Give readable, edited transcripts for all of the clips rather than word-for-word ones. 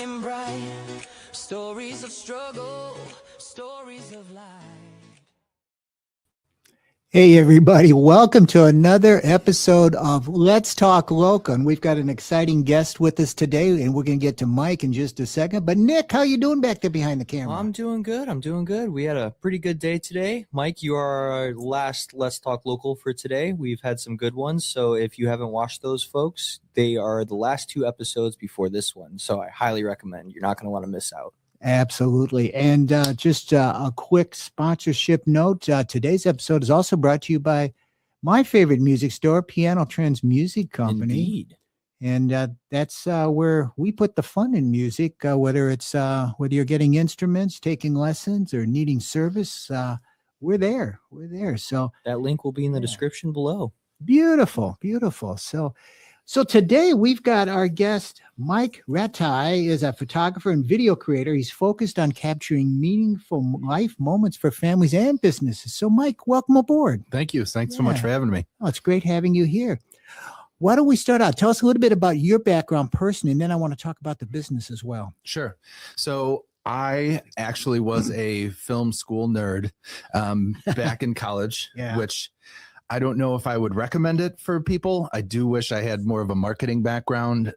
shining bright. Stories of struggle, stories of life. Hey, everybody. Welcome to another episode of Let's Talk Local. And we've got an exciting guest with us today, and we're going to get to Mike in just a second. But Nick, how you doing back there behind the camera? I'm doing good. We had a pretty good day today. Mike, you are our last Let's Talk Local for today. We've had some good ones. So if you haven't watched those, folks, they are the last two episodes before this one. So I highly recommend. You're not going to want to miss out. Absolutely. And just a quick sponsorship note. Today's episode is also brought to you by my favorite music store, Piano Trends Music Company. Indeed. And that's where we put the fun in music, whether you're getting instruments, taking lessons, or needing service. We're there. So that link will be in the description below. Beautiful. So today we've got our guest, Mike Rataj, is a photographer and video creator. He's focused on capturing meaningful life moments for families and businesses. So Mike, welcome aboard. Thank you. Thanks so much for having me. Oh, it's great having you here. Why don't we start out? Tell us a little bit about your background personally, and then I want to talk about the business as well. Sure. So I actually was a film school nerd back in college, which I don't know if I would recommend it for people. I do wish I had more of a marketing background,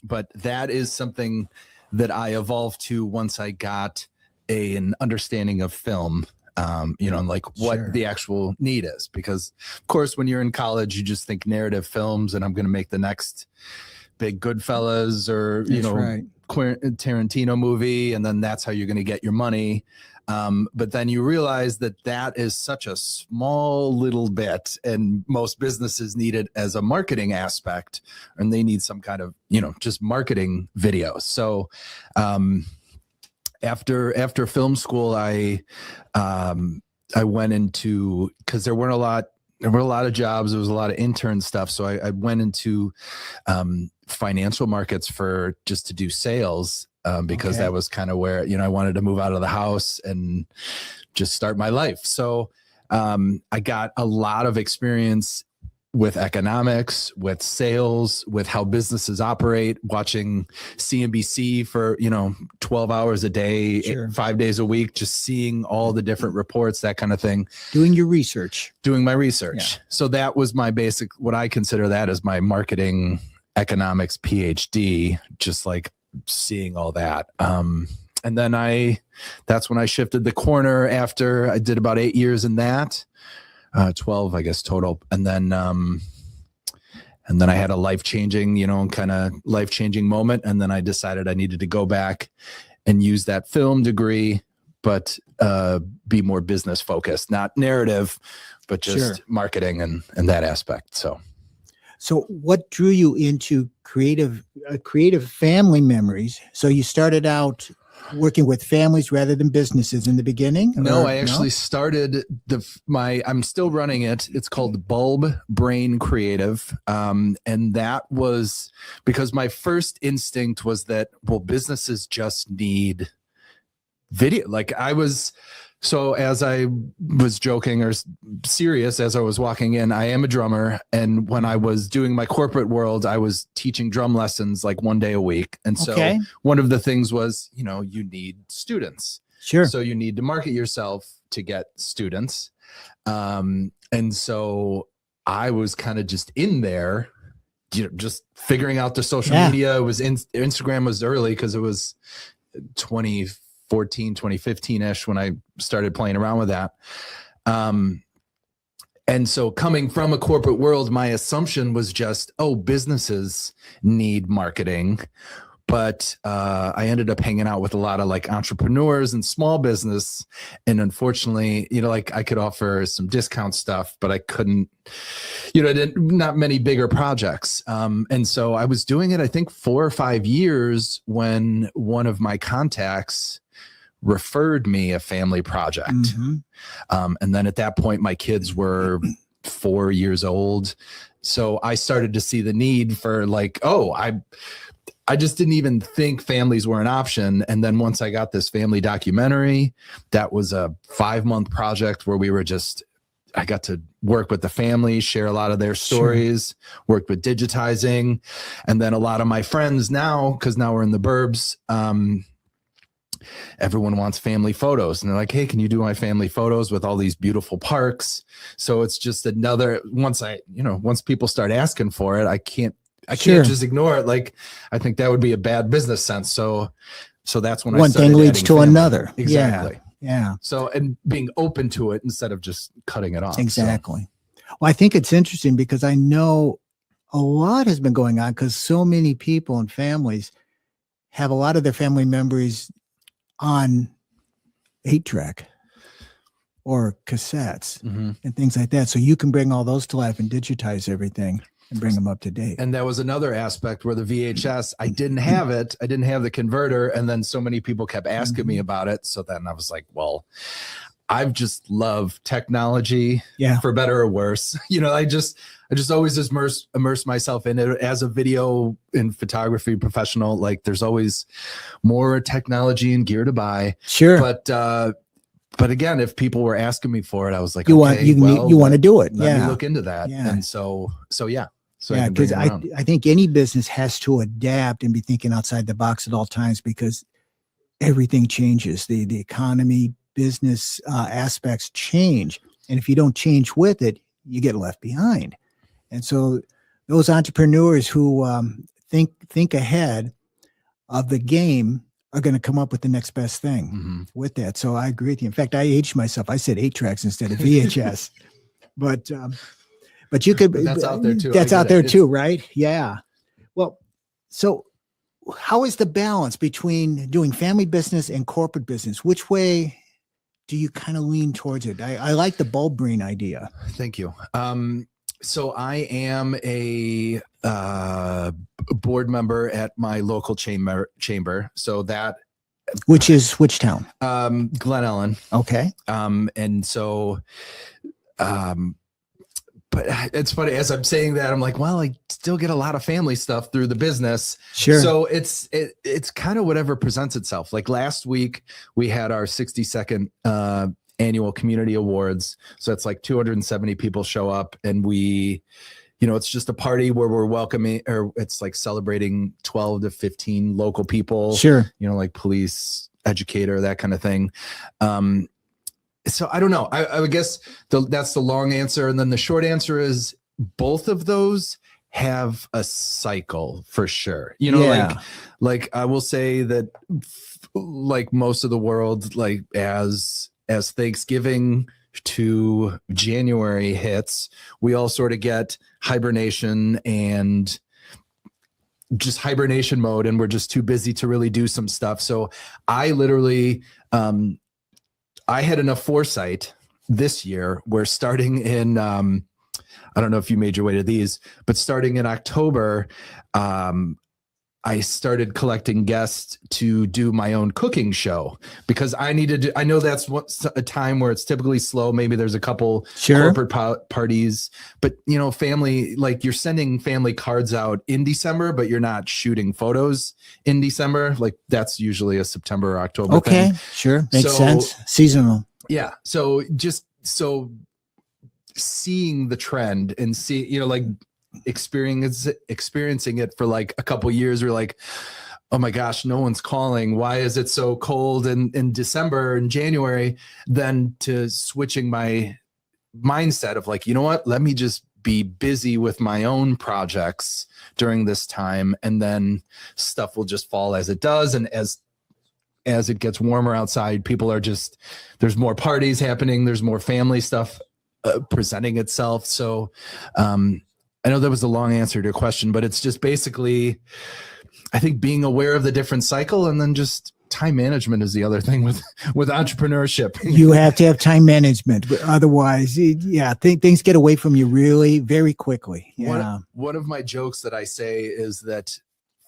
but that is something that I evolved to once I got an understanding of film, and like what the actual need is. Because, of course, when you're in college, you just think narrative films and I'm going to make the next big Goodfellas or, Tarantino movie, and then that's how you're going to get your money. But then you realize that is such a small little bit, and most businesses need it as a marketing aspect, and they need some kind of, just marketing videos. So, after film school, I went into, because there were a lot of jobs. There was a lot of intern stuff. So I went into, financial markets to do sales. Because that was kind of where, I wanted to move out of the house and just start my life. So I got a lot of experience with economics, with sales, with how businesses operate, watching CNBC for, 12 hours a day, 5 days a week, just seeing all the different reports, that kind of thing. Doing your research. Doing my research. Yeah. So that was my basic, what I consider that as my marketing economics PhD, just like seeing all that. And then that's when I shifted the corner after I did about 8 years in that, 12, I guess, total. And then I had a life-changing moment. And then I decided I needed to go back and use that film degree, but be more business focused, not narrative, but just marketing and that aspect. So what drew you into creative family memories? So you started out working with families rather than businesses in the beginning? No, I actually started I'm still running it. It's called Bulb Brain Creative. And that was because my first instinct was that, businesses just need video. So as I was joking or serious as I was walking in, I am a drummer. And when I was doing my corporate world, I was teaching drum lessons like 1 day a week. And so one of the things was, you need students. Sure. So you need to market yourself to get students. And so I was kind of just in there, just figuring out the social media. It was Instagram was early because it was 2015-ish when I started playing around with that. And so coming from a corporate world, my assumption was just, businesses need marketing. But I ended up hanging out with a lot of entrepreneurs and small business. And unfortunately, I could offer some discount stuff, but I couldn't, not many bigger projects. And so I was doing it, I think 4 or 5 years when one of my contacts referred me a family project. Mm-hmm. And then at that point, my kids were 4 years old. So I started to see the need for I just didn't even think families were an option. And then once I got this family documentary, that was a 5-month project where we were just I got to work with the family, share a lot of their stories, worked with digitizing. And then a lot of my friends now, because now we're in the burbs, everyone wants family photos. And they're like, hey, can you do my family photos with all these beautiful parks? So it's just another, once people start asking for it, I can't just ignore it. Like, I think that would be a bad business sense. So that's when one thing leads to another. Exactly. Yeah. So, and being open to it instead of just cutting it off. Exactly. So. Well, I think it's interesting because I know a lot has been going on because so many people and families have a lot of their family members on 8-track or cassettes and things like that. So you can bring all those to life and digitize everything and bring them up to date. And that was another aspect where the VHS, I didn't have it. I didn't have the converter. And then so many people kept asking me about it. So then I was like, well, I've just loved technology for better or worse. I just always immerse myself in it as a video and photography professional. Like there's always more technology and gear to buy. Sure. But again, if people were asking me for it, I was like, you want to do it. Let me look into that. Yeah. And so yeah. So yeah, because I think any business has to adapt and be thinking outside the box at all times because everything changes. The economy, business aspects change. And if you don't change with it, you get left behind. And so those entrepreneurs who think ahead of the game are going to come up with the next best thing with that. So I agree with you. In fact, I aged myself. I said 8-tracks instead of VHS. But you could. But that's out there too. That's out there too, right? Yeah. Well, so how is the balance between doing family business and corporate business? Which way do you kind of lean towards it? I like the bulb brain idea. Thank you. So I am a board member at my local chamber. So that, which town? Glen, Ellyn. Okay. And so, but it's funny as I'm saying that, I'm like, well, I still get a lot of family stuff through the business. Sure. So it's kind of whatever presents itself. Like last week we had our 62nd annual community awards. So it's like 270 people show up and we, it's just a party where we're welcoming, or it's like celebrating 12 to 15 local people. Sure. Like police, educator, that kind of thing. So I don't know. I would guess that's the long answer. And then the short answer is both of those have a cycle for sure. Like I will say that like most of the world, like as Thanksgiving to January hits, we all sort of get hibernation and just hibernation mode. And we're just too busy to really do some stuff. So I literally, I had enough foresight this year where starting in, I don't know if you made your way to these, but starting in October, I started collecting guests to do my own cooking show because I know that's a time where it's typically slow. Maybe there's a couple corporate parties, but family, like you're sending family cards out in December, but you're not shooting photos in December. Like that's usually a September or October thing. Sure. Makes sense. Seasonal. Yeah. So seeing the trend and like experiencing it for like a couple years, we're like, oh my gosh, no one's calling. Why is it so cold in December and January? Then to switching my mindset of like, you know what, let me just be busy with my own projects during this time. And then stuff will just fall as it does. And as it gets warmer outside, there's more parties happening. There's more family stuff presenting itself. So, I know that was a long answer to your question, but it's just basically, I think being aware of the different cycle and then just time management is the other thing with entrepreneurship. You have to have time management. Otherwise, things get away from you really very quickly. Yeah. One of my jokes that I say is that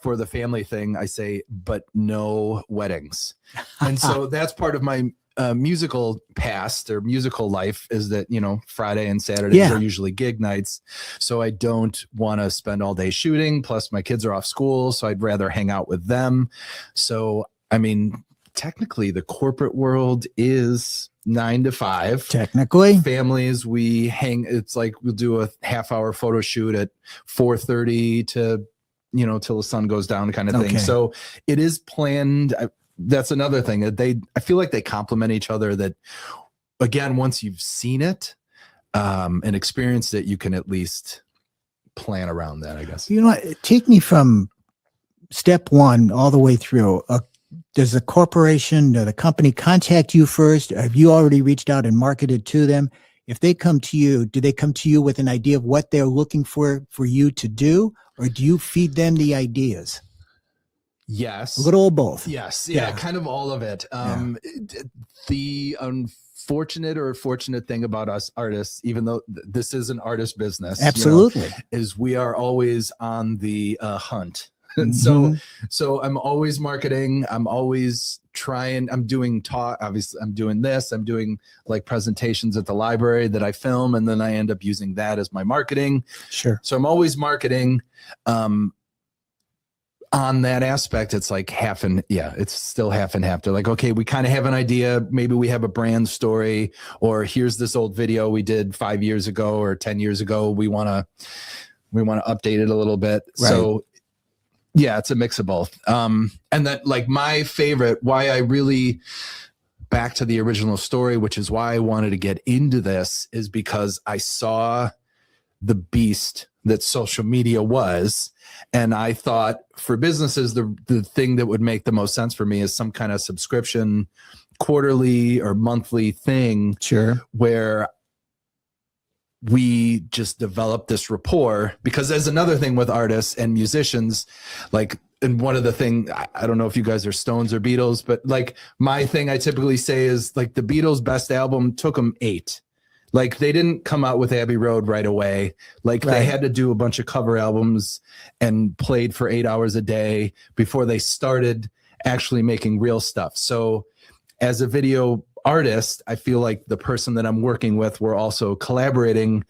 for the family thing, I say, but no weddings. And so that's part of my musical past or musical life is that, Friday and Saturdays are usually gig nights. So I don't want to spend all day shooting. Plus my kids are off school. So I'd rather hang out with them. So, I mean, technically the corporate world is 9 to 5. Technically. Families, we hang, it's like we'll do a half-hour photo shoot at 4:30 to, till the sun goes down kind of thing. Okay. So it is planned. That's another thing that I feel like they complement each other, that again, once you've seen it and experienced it, you can at least plan around that, I guess. Take me from step one all the way through. Does the corporation or the company contact you first? Have you already reached out and marketed to them? If they come to you, do they come to you with an idea of what they're looking for you to do, or do you feed them the ideas? Yes. A little of both. Yes. Yeah. Kind of all of it. The unfortunate or fortunate thing about us artists, even though this is an artist business, absolutely, is we are always on the hunt. And so I'm always marketing. I'm always trying. I'm doing talk. Obviously, I'm doing this. I'm doing like presentations at the library that I film, and then I end up using that as my marketing. Sure. So I'm always marketing. On that aspect, it's like it's still half and half. They're like, okay, we kind of have an idea. Maybe we have a brand story, or here's this old video we did 5 years ago or 10 years ago. We want to update it a little bit. Right. So yeah, it's a mix of both. And that, like, my favorite, why I really, back to the original story, which is why I wanted to get into this, is because I saw the beast that social media was. And I thought for businesses, the thing that would make the most sense for me is some kind of subscription, quarterly or monthly thing. Sure. Where we just develop this rapport, because there's another thing with artists and musicians, like, and one of the thing, I don't know if you guys are Stones or Beatles, but like my thing I typically say is like the Beatles' best album took them 8. Like they didn't come out with Abbey Road right away. Like they had to do a bunch of cover albums and played for 8 hours a day before they started actually making real stuff. So as a video artist, I feel like the person that I'm working with, we're also collaborating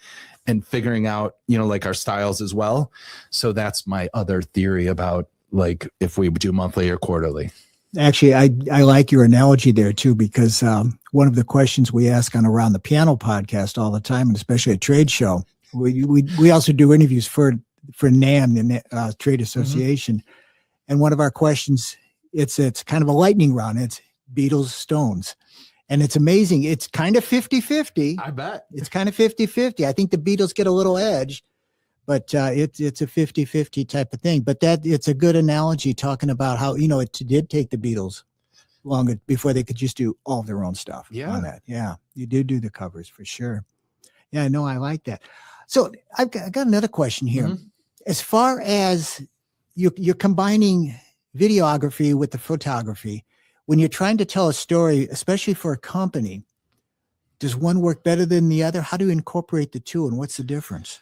and figuring out, like our styles as well. So that's my other theory about like if we do monthly or quarterly. Actually, I like your analogy there too, because one of the questions we ask on Around the Piano podcast all the time, and especially at trade show, we also do interviews for NAM, the Trade Association, and one of our questions, it's kind of a lightning round. It's Beatles, Stones, and it's amazing. It's kind of 50-50. I bet it's kind of 50-50. I think the Beatles get a little edge, but it's a 50-50 type of thing. But it's a good analogy talking about how, it did take the Beatles longer before they could just do all their own stuff on that. Yeah, you do the covers for sure. Yeah, no, I like that. So I got another question here. As far as you're combining videography with the photography, when you're trying to tell a story, especially for a company, does one work better than the other? How do you incorporate the two, and what's the difference?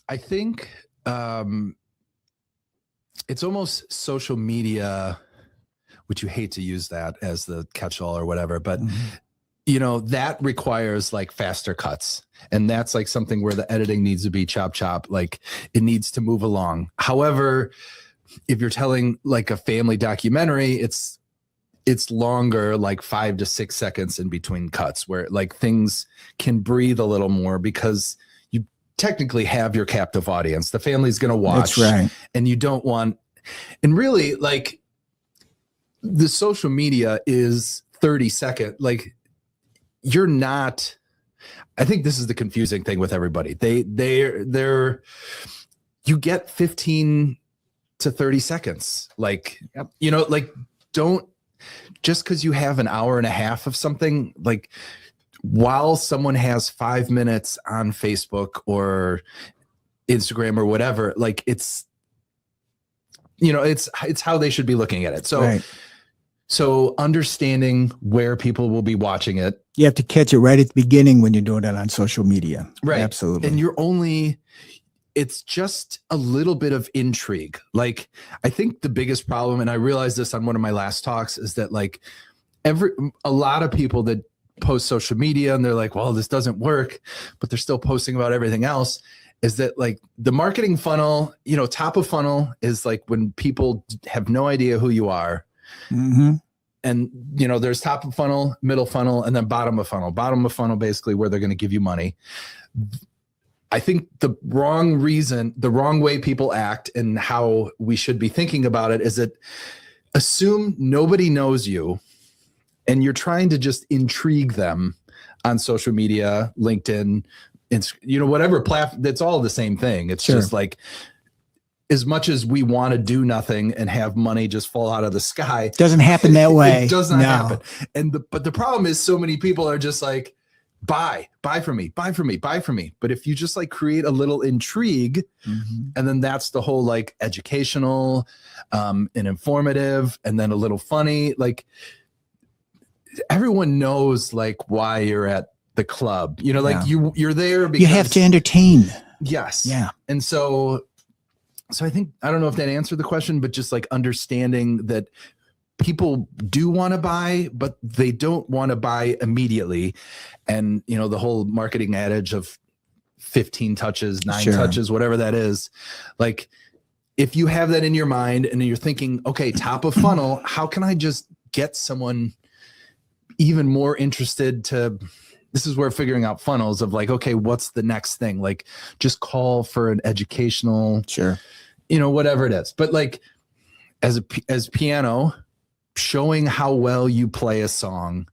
I think it's almost social media, which you hate to use that as the catch-all or whatever, but that requires like faster cuts. And that's like something where the editing needs to be chop, like it needs to move along. However, if you're telling like a family documentary, it's longer, like 5 to 6 seconds in between cuts, where like things can breathe a little more because you technically have your captive audience. The family's going to watch. That's right. And you don't want, and really like the social media is 30-second. Like you're not, I think this is the confusing thing with everybody. They're you get 15 to 30 seconds. Like, like don't, just because you have an hour and a half of something, like while someone has 5 minutes on Facebook or Instagram or whatever, like it's how they should be looking at it. So, so understanding where people will be watching it. You have to catch it right at the beginning when you're doing it on social media. Right. Absolutely. And it's just a little bit of intrigue. Like, I think the biggest problem, and I realized this on one of my last talks, is that like a lot of people that post social media and they're like, well, this doesn't work, but they're still posting about everything else, is that like the marketing funnel, top of funnel is like when people have no idea who you are. Mm-hmm. And, there's top of funnel, middle funnel, and then bottom of funnel. Bottom of funnel, basically where they're going to give you money. I think the wrong way people act and how we should be thinking about it is that assume nobody knows you and you're trying to just intrigue them on social media, LinkedIn, whatever platform. That's all the same thing. It's just like, as much as we want to do nothing and have money just fall out of the sky, doesn't happen that way. It does not happen. But the problem is so many people are just like, buy from me. But if you just like create a little intrigue, and then that's the whole like educational, and informative, and then a little funny, like everyone knows like why you're at the club, like you're there because you have to entertain. Yes. Yeah. And so I think, I don't know if that answered the question, but just like understanding that people do want to buy, but they don't want to buy immediately. And, the whole marketing adage of 15 touches, 9 touches, whatever that is, like if you have that in your mind and you're thinking, okay, top of funnel, how can I just get someone even more interested this is where figuring out funnels of like, okay, what's the next thing? Like just call for an educational, whatever it is. But like as piano, showing how well you play a song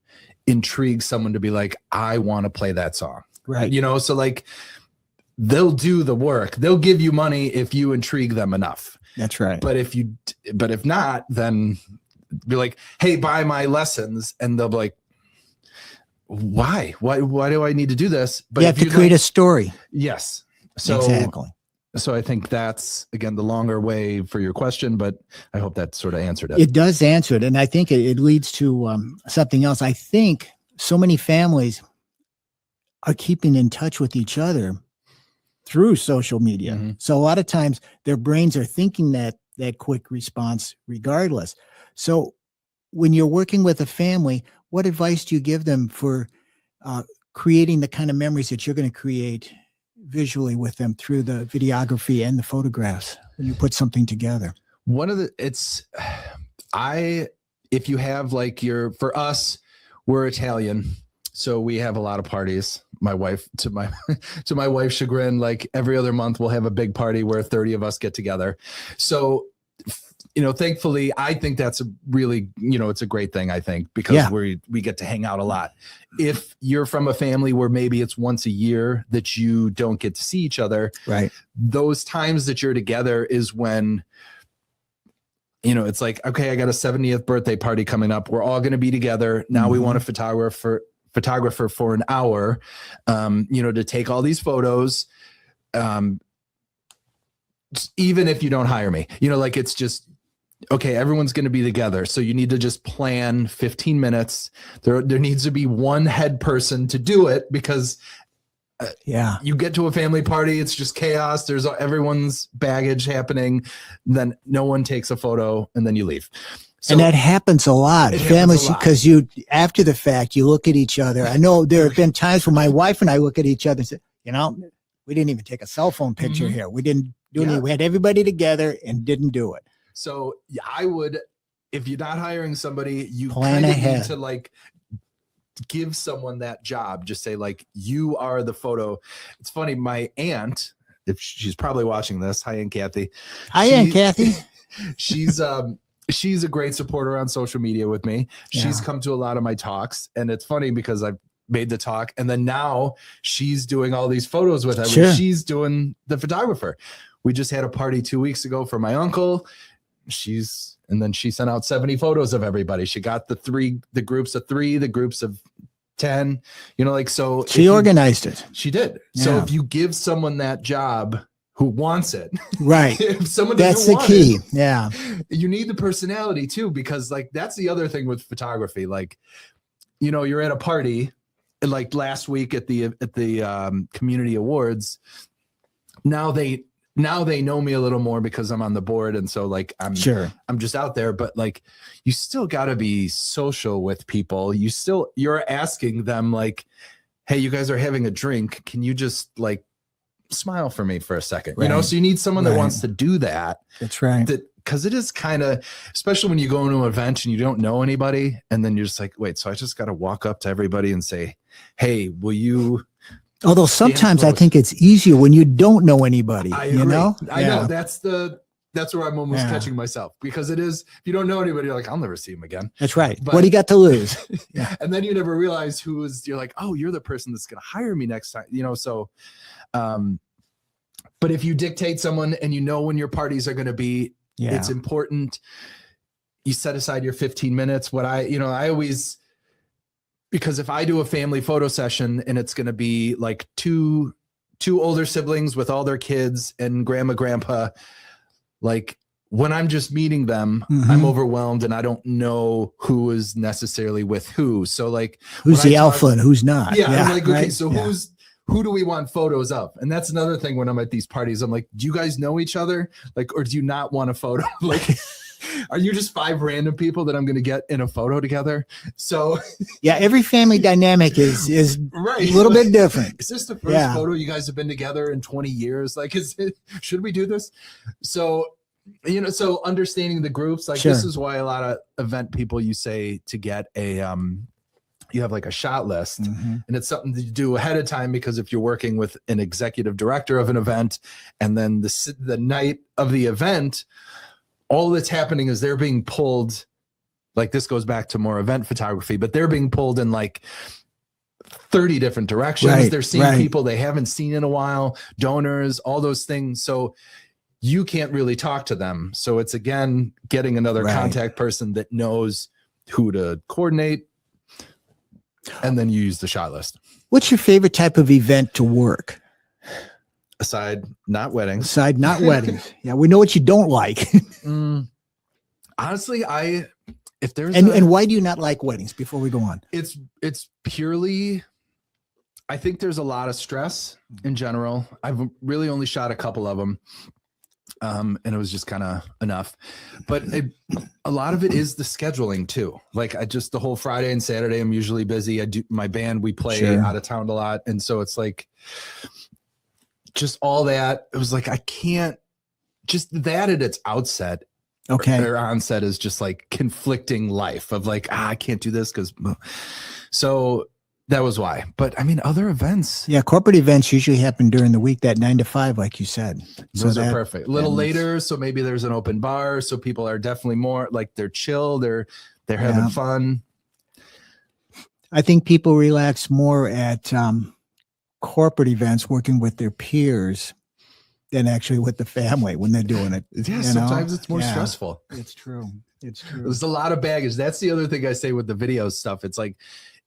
intrigues someone to be like, I want to play that song. Right. So like they'll do the work. They'll give you money if you intrigue them enough. That's right. But if not, then be like, hey, buy my lessons. And they'll be like, why do I need to do this? But you have to create a story. Yes. So exactly. So I think that's, again, the longer way for your question, but I hope that sort of answered it. It does answer it. And I think it leads to something else. I think so many families are keeping in touch with each other through social media. Mm-hmm. So a lot of times their brains are thinking that quick response regardless. So when you're working with a family, what advice do you give them for creating the kind of memories that you're going to create visually with them through the videography and the photographs when you put something together? If you have like for us, we're Italian, so we have a lot of parties. My wife, to my wife's chagrin, like every other month we'll have a big party where 30 of us get together. So thankfully, I think that's a really, it's a great thing, I think, because we get to hang out a lot. If you're from a family where maybe it's once a year that you don't get to see each other, right? Those times that you're together is when, it's like, okay, I got a 70th birthday party coming up. We're all going to be together. Now we want a photographer for an hour, to take all these photos. Even if you don't hire me, like it's just, okay, everyone's going to be together. So you need to just plan 15 minutes. There needs to be one head person to do it because you get to a family party, it's just chaos. There's everyone's baggage happening. Then no one takes a photo and then you leave. So, and that happens a lot. Families, because after the fact, you look at each other. I know there have been times when my wife and I look at each other and say, we didn't even take a cell phone picture here. We didn't do anything. We had everybody together and didn't do it. So I would, if you're not hiring somebody, you plan ahead. Need to like give someone that job. Just say like, you are the photo. It's funny. My aunt, if she's probably watching this, hi, Aunt Kathy. Hi, Aunt Kathy. She's a great supporter on social media with me. She's come to a lot of my talks, and it's funny because I've made the talk, and then now she's doing all these photos with everyone. Sure. She's doing the photographer. We just had a party 2 weeks ago for my uncle. And then she sent out 70 photos of everybody. She got the groups of 3, the groups of 10, so she organized it. She did. Yeah. So if you give someone that job who wants it, right? If someone that's the key. Yeah. You need the personality too, because like, that's the other thing with photography. Like, you're at a party, and like last week at the community awards, now they know me a little more because I'm on the board. And so like, I'm just out there, but like, you still gotta be social with people. You're asking them like, hey, you guys are having a drink. Can you just like smile for me for a second? Right. So you need someone that wants to do that. That's right. That because it is kind of, especially when you go into an event and you don't know anybody, and then you're just like, wait, so I just got to walk up to everybody and say, hey, will you? Although sometimes I think it's easier when you don't know anybody. I agree. You know, I know that's where I'm almost catching myself, because it is, if you don't know anybody, you're like, I'll never see him again. That's right. But, what do you got to lose? And then you never realize you're like, oh, you're the person that's going to hire me next time, so, but if you dictate someone and you know when your parties are going to be, it's important. You set aside your 15 minutes. I always, because if I do a family photo session and it's going to be like two older siblings with all their kids and grandpa, like when I'm just meeting them, I'm overwhelmed and I don't know who is necessarily with who. So like, who's the alpha and who's not? Yeah. I'm like, okay, so who do we want photos of? And that's another thing when I'm at these parties, I'm like, do you guys know each other? Like, or do you not want a photo? Like, are you just 5 random people that I'm going to get in a photo together? So yeah, every family dynamic is right. A little bit different. Is this the first photo you guys have been together in 20 years? Like, should we do this? So, so understanding the groups, like this is why a lot of event people, you say to get you have like a shot list, and it's something to do ahead of time, because if you're working with an executive director of an event and then the night of the event, all that's happening is they're being pulled, like this goes back to more event photography, but they're being pulled in like 30 different directions. Right, they're seeing people they haven't seen in a while, donors, all those things. So you can't really talk to them. So it's, again, getting another contact person that knows who to coordinate. And then you use the shot list. What's your favorite type of event to work? Aside not weddings. Yeah, we know what you don't like. Honestly, if there's and why do you not like weddings? Before we go on, it's purely, I think there's a lot of stress in general. I've really only shot a couple of them, and it was just kind of enough. But a lot of it is the scheduling too. Like the whole Friday and Saturday, I'm usually busy. I do my band, we play out of town a lot, and so it's like, just all that, it was like, I can't, just that at its outset, or onset is just like conflicting life of like, I can't do this so that was why. But I mean, other events. Yeah, corporate events usually happen during the week, that 9 to 5, like you said. Those are perfect. A little later, so maybe there's an open bar, so people are definitely more like, they're chill, they're having fun. I think people relax more at corporate events working with their peers than actually with the family when they're doing it. Yeah, sometimes it's more stressful. It's true. There's a lot of baggage. That's the other thing I say with the video stuff. It's like,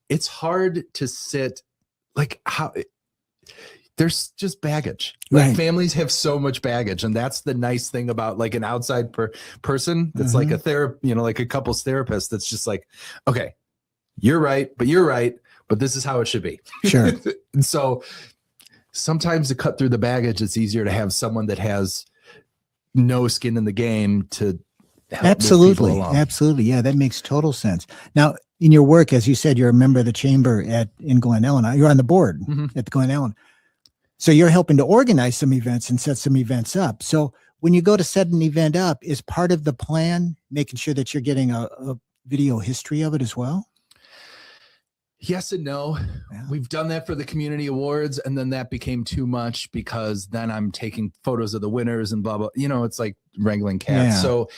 it's hard to sit, like, how there's just baggage. Like families have so much baggage, and that's the nice thing about like an outside person that's like a like a couples therapist that's just like, okay, you're right, but this is how it should be. Sure. And so sometimes to cut through the baggage, it's easier to have someone that has no skin in the game to help absolutely. Yeah, that makes total sense. Now, in your work, as you said, you're a member of the chamber in Glen, Ellyn. You're on the board at the Glen, Ellyn. So you're helping to organize some events and set some events up. So when you go to set an event up, is part of the plan making sure that you're getting a video history of it as well? Yes and no. Yeah. We've done that for the community awards, and then that became too much because then I'm taking photos of the winners and blah, blah. It's like wrangling cats. Yeah. So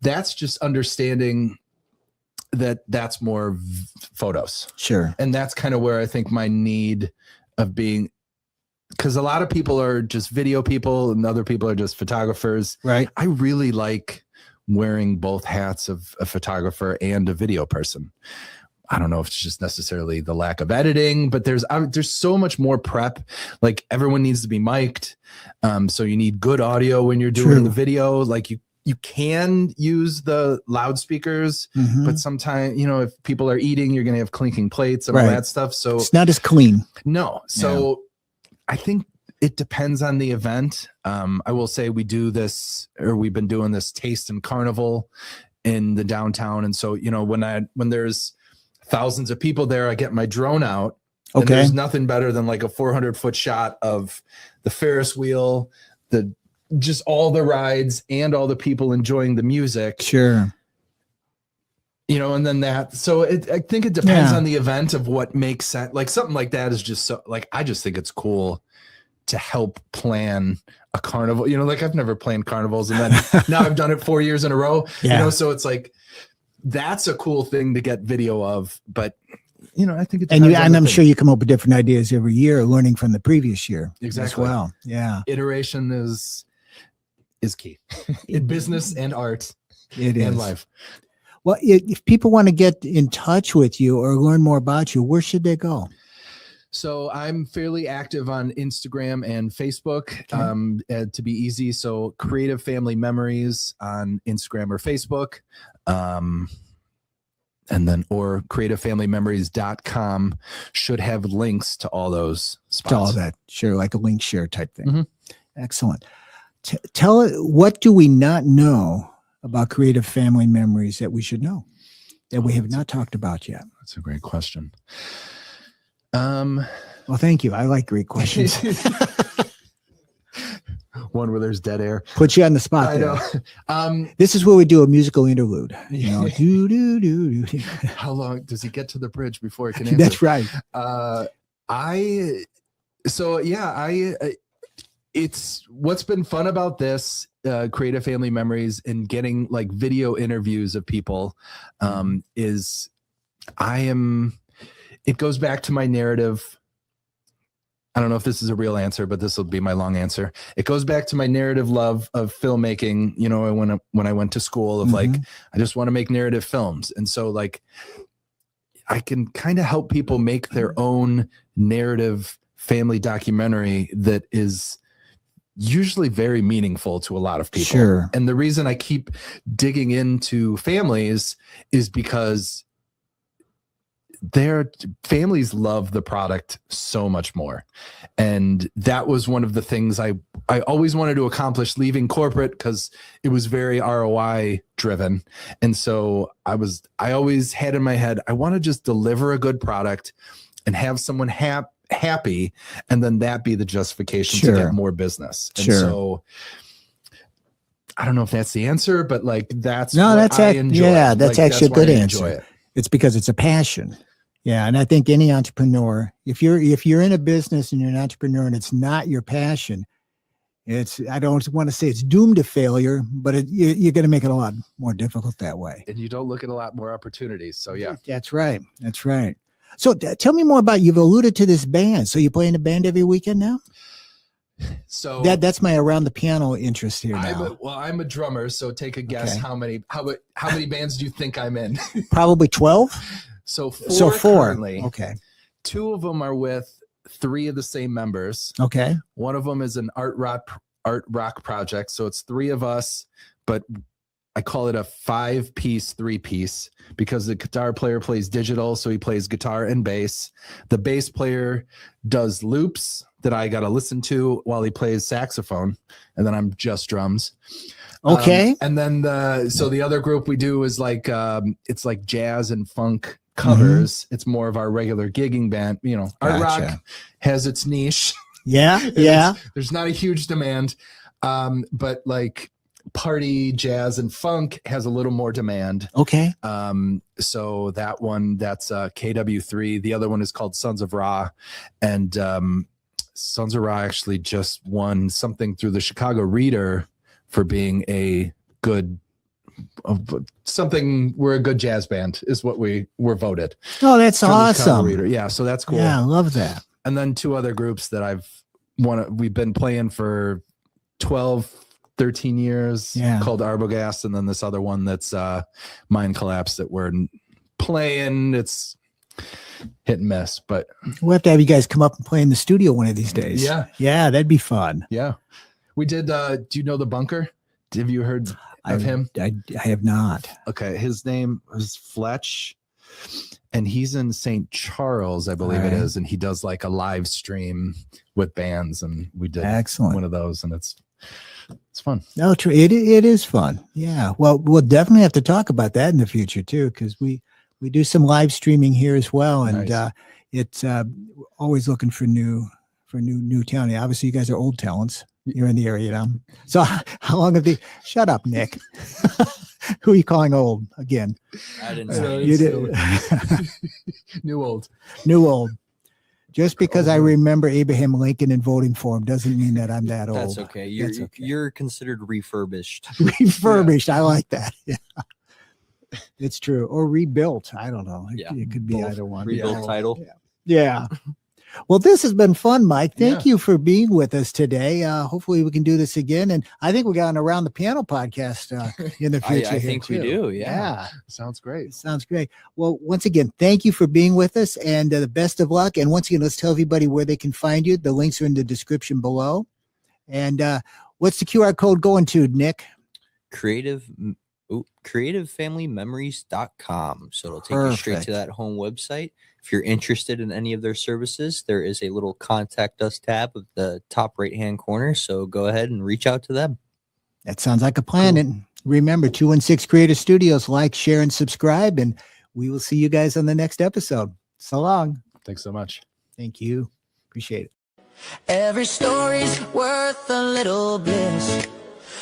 that's just understanding that that's more photos. Sure. And that's kind of where I think my need of being, because a lot of people are just video people and other people are just photographers. Right. I really like wearing both hats of a photographer and a video person. I don't know if it's just necessarily the lack of editing, but there's so much more prep. Like everyone needs to be mic'd. So you need good audio when you're doing the video. Like you can use the loudspeakers, but sometimes, if people are eating, you're going to have clinking plates and all that stuff. So it's not as clean. No. So I think it depends on the event. I will say we've been doing this taste and carnival in the downtown. And so, when there's thousands of people there, I get my drone out. Okay. And there's nothing better than like a 400-foot shot of the Ferris wheel, the just all the rides and all the people enjoying the music. Sure. You know, and then that, so I think it depends Yeah. on the event of what makes sense. Like something like that is just so, like, I just think it's cool to help plan a carnival. You know, like I've never planned carnivals, and then now I've done it 4 years in a row. Yeah. You know, so it's like, that's a cool thing to get video of. But, you know, I think it And depends on the I'm thing. sure you come up with different ideas every year, learning from the previous year Exactly. as well. Yeah. Iteration is key in business and art It and is. life. Well, if people want to get in touch with you or learn more about you, where should they go? So I'm fairly active on Instagram and Facebook, to be easy. So Creative Family Memories on Instagram or Facebook. And then, or creativefamilymemories.com should have links to all those spots. To all that. Sure. Like a link share type thing. Mhm. Excellent. Tell it, what do we not know about Creative Family Memories that we should know that we have not talked about yet? That's a great question. Well, thank you. I like great questions. One where there's dead air. Put you on the spot. I there. know. This is where we do a musical interlude. You know, do, do, do, do. How long does he get to the bridge before he can answer? That's right. It's what's been fun about this Creative Family Memories and getting like video interviews of people is it goes back to my narrative. I don't know if this is a real answer, but this will be my long answer. It goes back to my narrative love of filmmaking. You know, when I went to school of like, I just want to make narrative films. And so like, I can kind of help people make their own narrative family documentary that is usually very meaningful to a lot of people. Sure. And the reason I keep digging into families is because their families love the product so much more. And that was one of the things I always wanted to accomplish leaving corporate, because it was very ROI driven. And so I always had in my head, I want to just deliver a good product and have someone happy, and then that be the justification to get more business. And so I don't know if that's the answer, but like that's actually a good answer. It. It's because it's a passion. Yeah. And I think any entrepreneur, if you're in a business and you're an entrepreneur and it's not your passion, I don't want to say it's doomed to failure, but you're going to make it a lot more difficult that way. And you don't look at a lot more opportunities. So yeah. That's right. That's right. So tell me more about, you've alluded to this band. So you play in a band every weekend now? So that's my around the piano interest here now. I'm a drummer. So take a guess. Okay. How many bands do you think I'm in? Probably 12. So four. Currently. Okay. 2 of them are with 3 of the same members. Okay. One of them is an art rock project. So it's 3 of us, but I call it a 5-piece, 3-piece, because the guitar player plays digital. So he plays guitar and bass. The bass player does loops that I got to listen to while he plays saxophone. And then I'm just drums. Okay. And then the other group we do is like, it's like jazz and funk covers. It's more of our regular gigging band. You know, art rock has its niche. Yeah. Yeah. There's not a huge demand. But like party jazz and funk has a little more demand. Okay. So that's KW3. The other one is called Sons of Ra. And Sons of Ra actually just won something through the Chicago Reader for being a good we're a good jazz band is what we were voted. Oh, that's awesome. Yeah, so that's cool. Yeah, I love that. And then 2 other groups that we've been playing for 13 years, called Arbogast, and then this other one that's Mind Collapse that we're playing. It's hit and miss, but we'll have to have you guys come up and play in the studio one of these days. Yeah, that'd be fun. Yeah, we did. Do you know The Bunker? Have you heard of him? I have not. Okay, his name is Fletch, and he's in St. Charles, I believe it is, and he does like a live stream with bands, and we did one of those, and it's fun. No, true. It is fun. Yeah. Well, we'll definitely have to talk about that in the future too, because we do some live streaming here as well, and it's always looking for new talent. Obviously, you guys are old talents. You're in the area now. So how long have shut up, Nick. Who are you calling old again? I didn't say You did. New old. New old. Just because I remember Abraham Lincoln and voting for him doesn't mean that I'm that old. That's okay. You're considered refurbished. Refurbished. Yeah. I like that. Yeah. It's true. Or rebuilt. I don't know. Yeah. It could be Both. either one. Rebuilt title. Yeah. Well, this has been fun, Mike. Thank you for being with us today. Hopefully we can do this again. And I think we got an Around the Piano podcast in the future. I think we do. Yeah. Sounds great. Sounds great. Well, once again, thank you for being with us and the best of luck. And once again, let's tell everybody where they can find you. The links are in the description below. And what's the QR code going to, Nick? creativefamilymemories.com. So it'll take you straight to that home website. If you're interested in any of their services, there is a little contact us tab at the top right-hand corner. So go ahead and reach out to them. That sounds like a plan. Cool. And remember, 216 Creative Studios, like, share, and subscribe. And we will see you guys on the next episode. So long. Thanks so much. Thank you. Appreciate it. Every story's worth a little bliss.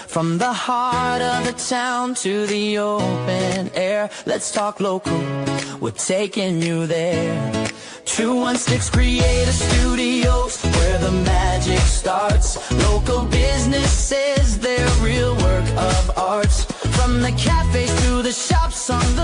From the heart of the town to the open air, let's talk local, we're taking you there. 216 Creative Studios, where the magic starts. Local businesses, their real work of art. From the cafes to the shops on the